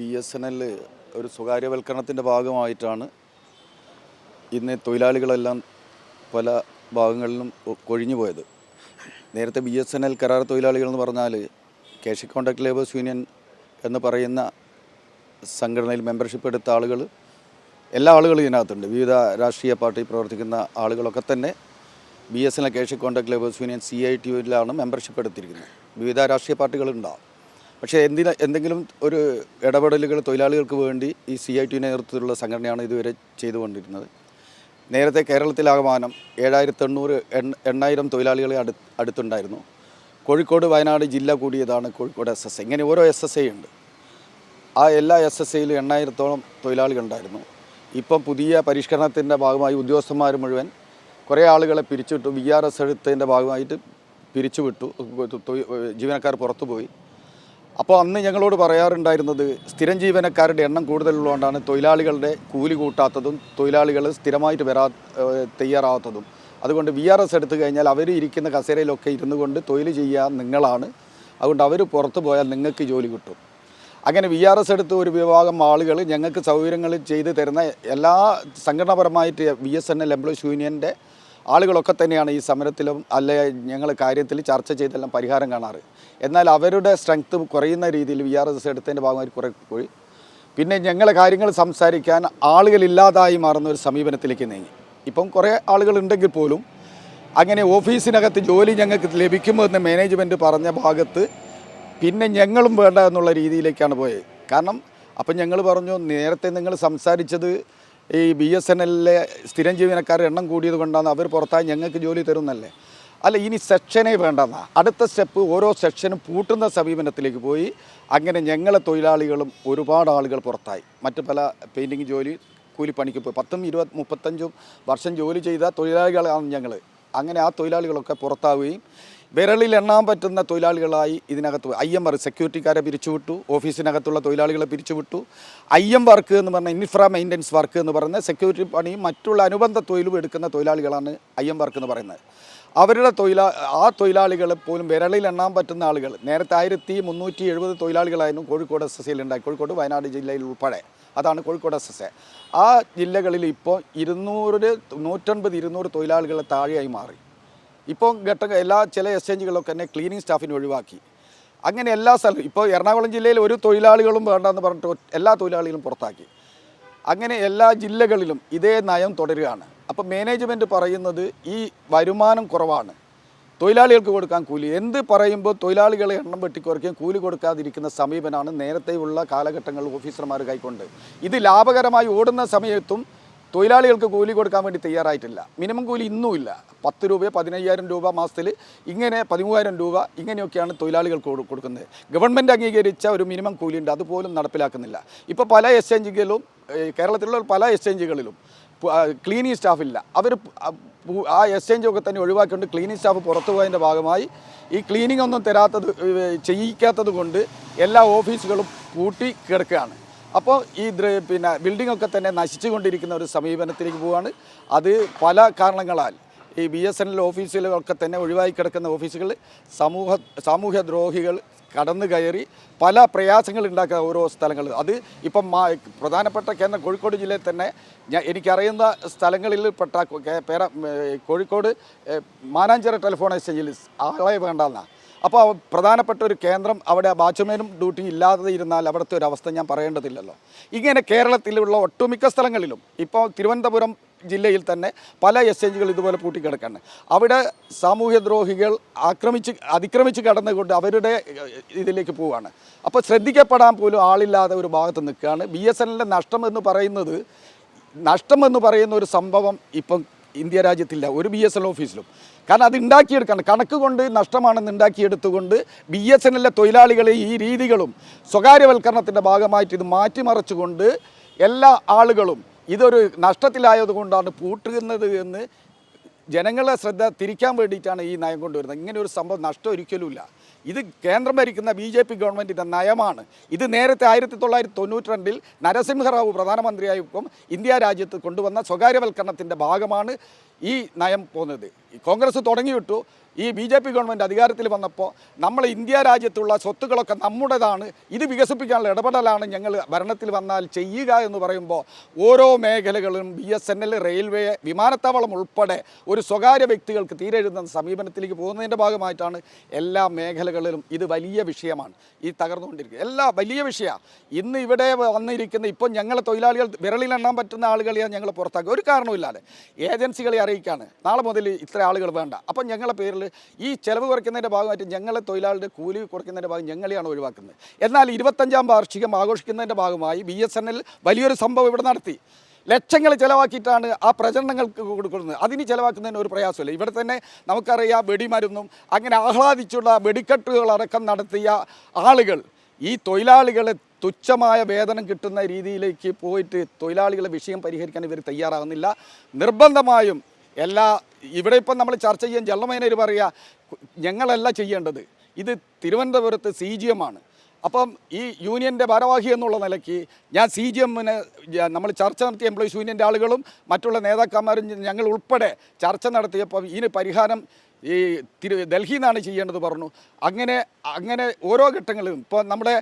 BSNL ഒരു സ്വകാര്യവൽക്കരണത്തിൻ്റെ ഭാഗമായിട്ടാണ് ഇന്ന് തൊഴിലാളികളെല്ലാം പല ഭാഗങ്ങളിലും കൊഴിഞ്ഞു പോയത്. നേരത്തെ BSNL കരാർ തൊഴിലാളികൾ എന്ന് പറഞ്ഞാൽ കാഷി കോൺട്രാക്ട് ലേബേഴ്സ് യൂണിയൻ എന്ന് പറയുന്ന സംഘടനയിൽ മെമ്പർഷിപ്പ് എടുത്ത ആളുകൾ, എല്ലാ ആളുകളും ഇതിനകത്തുണ്ട്. വിവിധ രാഷ്ട്രീയ പാർട്ടി പ്രവർത്തിക്കുന്ന ആളുകളൊക്കെ തന്നെ BSNL കാഷി കോൺട്രാക്ട് ലേബേഴ്സ് യൂണിയൻ CITU-ലാണ് മെമ്പർഷിപ്പ് എടുത്തിരിക്കുന്നത്. വിവിധ രാഷ്ട്രീയ പാർട്ടികളുണ്ടാകും. പക്ഷേ എന്തെങ്കിലും ഒരു ഇടപെടലുകൾ തൊഴിലാളികൾക്ക് വേണ്ടി ഈ CITU നേതൃത്വത്തിലുള്ള സംഘടനയാണ് ഇതുവരെ ചെയ്തുകൊണ്ടിരുന്നത്. നേരത്തെ കേരളത്തിലാകമാനം 7,800 തൊഴിലാളികളെ അടുത്തുണ്ടായിരുന്നു. കോഴിക്കോട് വയനാട് ജില്ല കൂടിയതാണ് കോഴിക്കോട് SSA. ഇങ്ങനെ ഓരോ SSA ഉണ്ട്. ആ എല്ലാ SSAയിലും 8,000-ഓളം തൊഴിലാളികളുണ്ടായിരുന്നു. ഇപ്പം പുതിയ പരിഷ്കരണത്തിൻ്റെ ഭാഗമായി ഉദ്യോഗസ്ഥന്മാർ മുഴുവൻ കുറേ ആളുകളെ പിരിച്ചുവിട്ടു. VRS എടുത്തതിൻ്റെ ഭാഗമായിട്ട് പിരിച്ചുവിട്ടു. ജീവനക്കാർ പുറത്തു പോയി. അപ്പോൾ അന്ന് ഞങ്ങളോട് പറയാറുണ്ടായിരുന്നത് സ്ഥിരം ജീവനക്കാരുടെ എണ്ണം കൂടുതലുള്ളതുകൊണ്ടാണ് തൊഴിലാളികളുടെ കൂലി കൂട്ടാത്തതും തൊഴിലാളികൾ സ്ഥിരമായിട്ട് തയ്യാറാവാത്തതും. അതുകൊണ്ട് VRS എടുത്തു കഴിഞ്ഞാൽ അവർ ഇരിക്കുന്ന കസേരയിലൊക്കെ ഇരുന്നു കൊണ്ട് തൊഴിൽ ചെയ്യാൻ നിങ്ങളാണ്, അതുകൊണ്ട് അവർ പുറത്തു പോയാൽ നിങ്ങൾക്ക് ജോലി കിട്ടും. അങ്ങനെ VRS എടുത്ത് ഒരു വിഭാഗം ആളുകൾ ഞങ്ങൾക്ക് സൗകര്യങ്ങൾ ചെയ്തു തരുന്ന എല്ലാ സംഘടനാപരമായിട്ട് BSNL എംപ്ലോയീസ് യൂണിയൻ്റെ ആളുകളൊക്കെ തന്നെയാണ് ഈ സമരത്തിലും അല്ലെ ഞങ്ങൾ കാര്യത്തിൽ ചർച്ച ചെയ്തെല്ലാം പരിഹാരം കാണാറ്. എന്നാൽ അവരുടെ സ്ട്രെങ്ത്ത് കുറയുന്ന രീതിയിൽ VRS എടുത്തതിൻ്റെ ഭാഗമായി കുറേ പോയി. പിന്നെ ഞങ്ങളെ കാര്യങ്ങൾ സംസാരിക്കാൻ ആളുകളില്ലാതായി മാറുന്ന ഒരു സമീപനത്തിലേക്ക് നീങ്ങി. ഇപ്പം കുറേ ആളുകളുണ്ടെങ്കിൽ പോലും അങ്ങനെ ഓഫീസിനകത്ത് ജോലി ഞങ്ങൾക്ക് ലഭിക്കുമെന്ന് മാനേജ്മെൻറ്റ് പറഞ്ഞ ഭാഗത്ത് പിന്നെ ഞങ്ങളും വേണ്ട എന്നുള്ള രീതിയിലേക്കാണ് പോയത്. കാരണം അപ്പം ഞങ്ങൾ പറഞ്ഞു, നേരത്തെ നിങ്ങൾ സംസാരിച്ചത് ഈ BSNL-ലെ സ്ഥിരം ജീവനക്കാരുടെ എണ്ണം കൂടിയത് കൊണ്ടാണ് അവർ പുറത്തായി ഞങ്ങൾക്ക് ജോലി തരുന്നല്ലേ. അല്ല, ഇനി സെക്ഷനേ വേണ്ടെന്നാ. അടുത്ത സ്റ്റെപ്പ് ഓരോ സെക്ഷനും പൂട്ടുന്ന സമീപനത്തിലേക്ക് പോയി. അങ്ങനെ ഞങ്ങളെ തൊഴിലാളികളും ഒരുപാട് ആളുകൾ പുറത്തായി. മറ്റ് പല പെയിൻറ്റിങ് ജോലി കൂലിപ്പണിക്ക് പോയി 10, 20, 35 വർഷം ജോലി ചെയ്ത തൊഴിലാളികളാണ് ഞങ്ങൾ. അങ്ങനെ ആ തൊഴിലാളികളൊക്കെ പുറത്താവുകയും വിരളിൽ എണ്ണാൻ പറ്റുന്ന തൊഴിലാളികളായി ഇതിനകത്ത് IM സെക്യൂരിറ്റിക്കാരെ പിരിച്ചുവിട്ടു, ഓഫീസിനകത്തുള്ള തൊഴിലാളികളെ പിരിച്ചുവിട്ടു. IM വർക്ക് എന്ന് പറഞ്ഞാൽ ഇൻഫ്രാ മെയിൻ്റനൻസ് വർക്ക് എന്ന് പറയുന്ന സെക്യൂരിറ്റി പണിയും മറ്റുള്ള അനുബന്ധ തൊഴിലും എടുക്കുന്ന തൊഴിലാളികളാണ് IM വർക്ക് എന്ന് പറയുന്നത്. അവരുടെ ആ തൊഴിലാളികളെ പോലും വിരളിൽ എണ്ണാൻ പറ്റുന്ന ആളുകൾ. നേരത്തെ 1,370 തൊഴിലാളികളായിരുന്നു കോഴിക്കോട് SSAയിൽ ഉണ്ടായി. കോഴിക്കോട് വയനാട് ജില്ലയിൽ ഉൾപ്പെടെ അതാണ് കോഴിക്കോട് SSA. ആ ജില്ലകളിൽ ഇപ്പോൾ 150-200 തൊഴിലാളികളെ താഴെയായി മാറി. ഇപ്പോൾ ചില എക്സ്ചേഞ്ചുകളൊക്കെ തന്നെ ക്ലീനിങ് സ്റ്റാഫിനെ ഒഴിവാക്കി. അങ്ങനെ എല്ലാ സ്ഥലവും ഇപ്പോൾ എറണാകുളം ജില്ലയിൽ ഒരു തൊഴിലാളികളും വേണ്ടെന്ന് പറഞ്ഞിട്ട് എല്ലാ തൊഴിലാളികളും പുറത്താക്കി. അങ്ങനെ എല്ലാ ജില്ലകളിലും ഇതേ നയം തുടരുകയാണ്. അപ്പോൾ മാനേജ്മെൻറ്റ് പറയുന്നത് ഈ വരുമാനം കുറവാണ്, തൊഴിലാളികൾക്ക് കൊടുക്കാൻ കൂലി. എന്ത് പറയുമ്പോൾ തൊഴിലാളികളെ എണ്ണം വെട്ടിക്കുറയ്ക്കുകയും കൂലി കൊടുക്കാതിരിക്കുന്ന സമീപനമാണ് നേരത്തെയുള്ള കാലഘട്ടങ്ങളിൽ ഓഫീസർമാർ കൈക്കൊണ്ട്. ഇത് ലാഭകരമായി ഓടുന്ന സമയത്തും തൊഴിലാളികൾക്ക് കൂലി കൊടുക്കാൻ വേണ്ടി തയ്യാറായിട്ടില്ല. മിനിമം കൂലി ഇന്നുമില്ല. 10 രൂപ, 15,000 രൂപ മാസത്തിൽ, ഇങ്ങനെ 13,000 രൂപ, ഇങ്ങനെയൊക്കെയാണ് തൊഴിലാളികൾക്ക് കൊടുക്കുന്നത്. ഗവൺമെൻറ് അംഗീകരിച്ച ഒരു മിനിമം കൂലിയുണ്ട്, അതുപോലും നടപ്പിലാക്കുന്നില്ല. ഇപ്പോൾ പല എക്സ്ചേഞ്ചുകളിലും, കേരളത്തിലുള്ള പല എക്സ്ചേഞ്ചുകളിലും ക്ലീനിങ് സ്റ്റാഫില്ല. അവർ ആ എക്സ്ചേഞ്ചൊക്കെ തന്നെ ഒഴിവാക്കിക്കൊണ്ട് ക്ലീനിങ് സ്റ്റാഫ് പുറത്തു പോയതിൻ്റെ ഭാഗമായി ഈ ക്ലീനിങ് ഒന്നും ചെയ്യിക്കാത്തത് കൊണ്ട് എല്ലാ ഓഫീസുകളും പൂട്ടി കിടക്കുകയാണ്. അപ്പോൾ ഈ ബിൽഡിങ്ങൊക്കെ തന്നെ നശിച്ചുകൊണ്ടിരിക്കുന്ന ഒരു സമീപനത്തിലേക്ക് പോവുകയാണ്. അത് പല കാരണങ്ങളാൽ ഈ BSNL ഓഫീസുകളൊക്കെ തന്നെ ഒഴിവായി കിടക്കുന്ന ഓഫീസുകൾ സാമൂഹ്യ ദ്രോഹികൾ കടന്നു കയറി പല പ്രയാസങ്ങൾ ഉണ്ടാക്കുക ഓരോ സ്ഥലങ്ങൾ. അത് ഇപ്പം പ്രധാനപ്പെട്ട കേന്ദ്രം കോഴിക്കോട് ജില്ലയിൽ തന്നെ എനിക്കറിയുന്ന സ്ഥലങ്ങളിൽ പെട്ട കോഴിക്കോട് മാനാഞ്ചിറ ടെലിഫോൺ എക്സ്ചേഞ്ചിൽ ആളെ വേണ്ടെന്നാണ്. അപ്പോൾ പ്രധാനപ്പെട്ട ഒരു കേന്ദ്രം അവിടെ വാച്ച്മാനും ഡ്യൂട്ടി ഇല്ലാതെ ഇരുന്നാൽ അവിടുത്തെ ഒരു അവസ്ഥ ഞാൻ പറയേണ്ടതില്ലല്ലോ. ഇങ്ങനെ കേരളത്തിലുള്ള ഒട്ടുമിക്ക സ്ഥലങ്ങളിലും ഇപ്പോൾ തിരുവനന്തപുരം ജില്ലയിൽ തന്നെ പല എക്സ്ചേഞ്ചുകൾ ഇതുപോലെ പൂട്ടിക്കിടക്കാണ്. അവിടെ സാമൂഹ്യദ്രോഹികൾ അതിക്രമിച്ച് കടന്നുകൊണ്ട് അവരുടെ ഇതിലേക്ക് പോവുകയാണ്. അപ്പോൾ ശ്രദ്ധിക്കപ്പെടാൻ പോലും ആളില്ലാതെ ഒരു ഭാഗത്ത് നിൽക്കുകയാണ്. BSNL-ൻ്റെ നഷ്ടം എന്ന് പറയുന്ന ഒരു സംഭവം ഇപ്പം ഇന്ത്യ രാജ്യത്തില്ല ഒരു BSNL ഓഫീസിലും. കാരണം അത് ഉണ്ടാക്കിയെടുക്കണം, കണക്ക് കൊണ്ട് നഷ്ടമാണെന്ന് ഉണ്ടാക്കിയെടുത്തുകൊണ്ട് BSNL-ലെ തൊഴിലാളികളെ ഈ രീതികളും സ്വകാര്യവൽക്കരണത്തിൻ്റെ ഭാഗമായിട്ട് ഇത് മാറ്റിമറിച്ചുകൊണ്ട് എല്ലാ ആളുകളും ഇതൊരു നഷ്ടത്തിലായതുകൊണ്ടാണ് പൂട്ടുന്നത് എന്ന് ജനങ്ങളെ ശ്രദ്ധ തിരിക്കാൻ വേണ്ടിയിട്ടാണ് ഈ നയം കൊണ്ടുവരുന്നത്. ഇങ്ങനെ ഒരു സംഭവം നഷ്ടം ഒരിക്കലുമില്ല. ഇത് കേന്ദ്രം ഭരിക്കുന്ന BJP ഗവൺമെൻറ്റിൻ്റെ നയമാണ്. ഇത് നേരത്തെ 1992-ൽ നരസിംഹറാവു പ്രധാനമന്ത്രിയായപ്പോൾ ഇന്ത്യ രാജ്യത്ത് കൊണ്ടുവന്ന സ്വകാര്യവൽക്കരണത്തിൻ്റെ ഭാഗമാണ് ഈ നയം പോകുന്നത്. കോൺഗ്രസ് തുടങ്ങിവിട്ടു. ഈ BJP ഗവൺമെൻറ് അധികാരത്തിൽ വന്നപ്പോൾ നമ്മൾ ഇന്ത്യ രാജ്യത്തുള്ള സ്വത്തുക്കളൊക്കെ നമ്മുടേതാണ്, ഇത് വികസിപ്പിക്കാനുള്ള ഇടപെടലാണ് ഞങ്ങൾ ഭരണത്തിൽ വന്നാൽ ചെയ്യുക എന്ന് പറയുമ്പോൾ ഓരോ മേഖലകളും BSNL, റെയിൽവേ, വിമാനത്താവളം ഉൾപ്പെടെ ഒരു സ്വകാര്യ വ്യക്തികൾക്ക് തീരെ എഴുതുന്ന സമീപനത്തിലേക്ക് പോകുന്നതിൻ്റെ ഭാഗമായിട്ടാണ് എല്ലാ മേഖലകളിലും ഇത് വലിയ വിഷയമാണ് ഈ തകർന്നുകൊണ്ടിരിക്കുന്നത്. എല്ലാ വലിയ വിഷയമാണ്. ഇന്ന് ഇവിടെ വന്നിരിക്കുന്ന ഇപ്പോൾ ഞങ്ങളെ തൊഴിലാളികൾ വിരലിലെണ്ണാൻ പറ്റുന്ന ആളുകളെയാണ് ഞങ്ങൾ പുറത്താക്കുക. ഒരു കാരണവുമില്ലാതെ ഏജൻസികളെ അറിയിക്കുകയാണ് നാളെ മുതൽ ഇത്ര ആളുകൾ വേണ്ട. അപ്പം ഞങ്ങളെ പേരിൽ ഈ ചെലവ് കുറയ്ക്കുന്നതിൻ്റെ ഭാഗമായിട്ട് ഞങ്ങളെ തൊഴിലാളിയുടെ കൂലി കുറയ്ക്കുന്നതിൻ്റെ ഭാഗം ഞങ്ങളെയാണ് ഒഴിവാക്കുന്നത്. എന്നാൽ 25ാം വാർഷികം ആഘോഷിക്കുന്നതിൻ്റെ ഭാഗമായി BSNL വലിയൊരു സംഭവം ഇവിടെ നടത്തി. ലക്ഷങ്ങൾ ചിലവാക്കിയിട്ടാണ് ആ പ്രചരണങ്ങൾക്ക് കൊടുക്കുന്നത്. അതിന് ചിലവാക്കുന്നതിന് ഒരു പ്രയാസമില്ല. ഇവിടെ തന്നെ നമുക്കറിയാം വെടിമരുന്നും അങ്ങനെ ആഹ്ലാദിച്ചുള്ള വെടിക്കെട്ടുകളടക്കം നടത്തിയ ആളുകൾ ഈ തൊഴിലാളികളെ തുച്ഛമായ വേതനം കിട്ടുന്ന രീതിയിലേക്ക് പോയിട്ട് തൊഴിലാളികളെ വിഷയം പരിഹരിക്കാൻ ഇവർ തയ്യാറാകുന്നില്ല. നിർബന്ധമായും ഇവിടെ ഇപ്പം നമ്മൾ ചർച്ച ചെയ്യാൻ ജനറൽ പറയുക ഞങ്ങളല്ല ചെയ്യേണ്ടത്, ഇത് തിരുവനന്തപുരത്ത് CGM ആണ്. അപ്പം ഈ യൂണിയൻ്റെ ഭാരവാഹി എന്നുള്ള നിലയ്ക്ക് ഞാൻ CGMന് നമ്മൾ ചർച്ച നടത്തിയ എംപ്ലോയീസ് യൂണിയൻ്റെ ആളുകളും മറ്റുള്ള നേതാക്കന്മാരും ഞങ്ങൾ ഉൾപ്പെടെ ചർച്ച നടത്തിയപ്പോൾ ഇതിന് പരിഹാരം ഈ ഡൽഹിയിൽ നിന്നാണ് ചെയ്യേണ്ടത് പറഞ്ഞു. അങ്ങനെ ഓരോ ഘട്ടങ്ങളിലും ഇപ്പോൾ നമ്മുടെ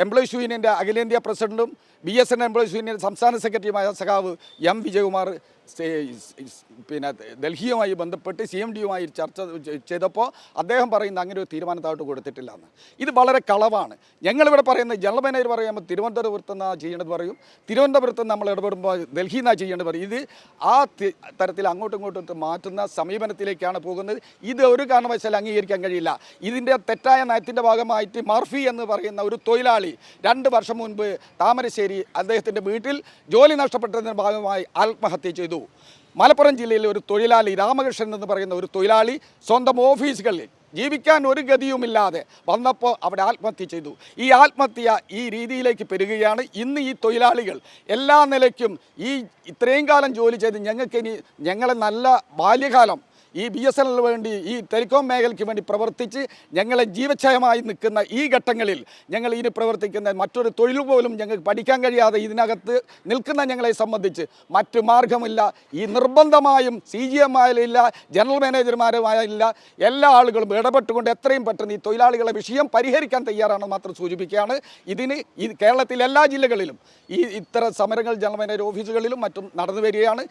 എംപ്ലോയീസ് യൂണിയൻ്റെ അഖിലേന്ത്യാ പ്രസിഡൻറ്റും BSNL എംപ്ലോയീസ് യൂണിയൻ സംസ്ഥാന സെക്രട്ടറിയുമായ സഖാവ് M. വിജയകുമാർ പിന്നെ ഡൽഹിയുമായി ബന്ധപ്പെട്ട് CMDയുമായി ചർച്ച ചെയ്തപ്പോൾ അദ്ദേഹം പറയുന്ന അങ്ങനെ ഒരു തീരുമാനത്തായിട്ട് കൊടുത്തിട്ടില്ല എന്ന്. ഇത് വളരെ കളവാണ്. ഞങ്ങളിവിടെ പറയുന്നത് ജനറൽ മാനേജർ പറയുമ്പോൾ തിരുവനന്തപുരത്ത് നിന്നാണ് ചെയ്യേണ്ടത് പറയും, തിരുവനന്തപുരത്ത് നമ്മൾ ഇടപെടുമ്പോൾ ഡൽഹിയിൽ നിന്നാണ് ചെയ്യേണ്ടത് പറയും. ഇത് ആ തരത്തിൽ അങ്ങോട്ടും ഇങ്ങോട്ടും മാറ്റുന്ന സമീപനത്തിലേക്കാണ് പോകുന്നത്. ഇത് ഒരു കാരണവശാലും അംഗീകരിക്കാൻ കഴിയില്ല. ഇതിൻ്റെ തെറ്റായ നയത്തിൻ്റെ ഭാഗമായിട്ട് മർഫി എന്ന് പറയുന്ന ഒരു തൊഴിലാളി 2 വർഷം മുൻപ് താമരശ്ശേരി അദ്ദേഹത്തിൻ്റെ വീട്ടിൽ ജോലി നഷ്ടപ്പെട്ടതിൻ്റെ ഭാഗമായി ആത്മഹത്യ ചെയ്തു. മലപ്പുറം ജില്ലയിലെ ഒരു തൊഴിലാളി രാമകൃഷ്ണൻ എന്ന് പറയുന്ന ഒരു തൊഴിലാളി സ്വന്തം ഓഫീസുകളിൽ ജീവിക്കാൻ ഒരു ഗതിയുമില്ലാതെ വന്നപ്പോൾ അവിടെ ആത്മഹത്യ ചെയ്തു. ഈ ആത്മഹത്യ ഈ രീതിയിലേക്ക് പെരുകുകയാണ്. ഇന്ന് ഈ തൊഴിലാളികൾ എല്ലാ നിലയ്ക്കും ഇത്രയും കാലം ജോലി ചെയ്ത് ഞങ്ങളെ നല്ല ബാല്യകാലം ഈ BSNL വേണ്ടി ഈ ടെലികോം മേഖലയ്ക്ക് വേണ്ടി പ്രവർത്തിച്ച് ഞങ്ങളെ ജീവച്ഛയമായി നിൽക്കുന്ന ഈ ഘട്ടങ്ങളിൽ ഞങ്ങൾ ഇതിന് പ്രവർത്തിക്കുന്ന മറ്റൊരു തൊഴിൽ പോലും ഞങ്ങൾക്ക് പഠിക്കാൻ കഴിയാതെ ഇതിനകത്ത് നിൽക്കുന്ന ഞങ്ങളെ സംബന്ധിച്ച് മറ്റു മാർഗമില്ല. ഈ നിർബന്ധമായും CGM ആയാലില്ല, ജനറൽ മാനേജർമാരുമായില്ല, എല്ലാ ആളുകളും ഇടപെട്ടുകൊണ്ട് എത്രയും പെട്ടെന്ന് ഈ തൊഴിലാളികളെ വിഷയം പരിഹരിക്കാൻ തയ്യാറാണെന്ന് മാത്രം സൂചിപ്പിക്കുകയാണ്. ഇതിന് കേരളത്തിലെ എല്ലാ ജില്ലകളിലും ഇത്തരം സമരങ്ങൾ ജനറൽ മാനേജർ ഓഫീസുകളിലും മറ്റും നടന്നു വരികയാണ്.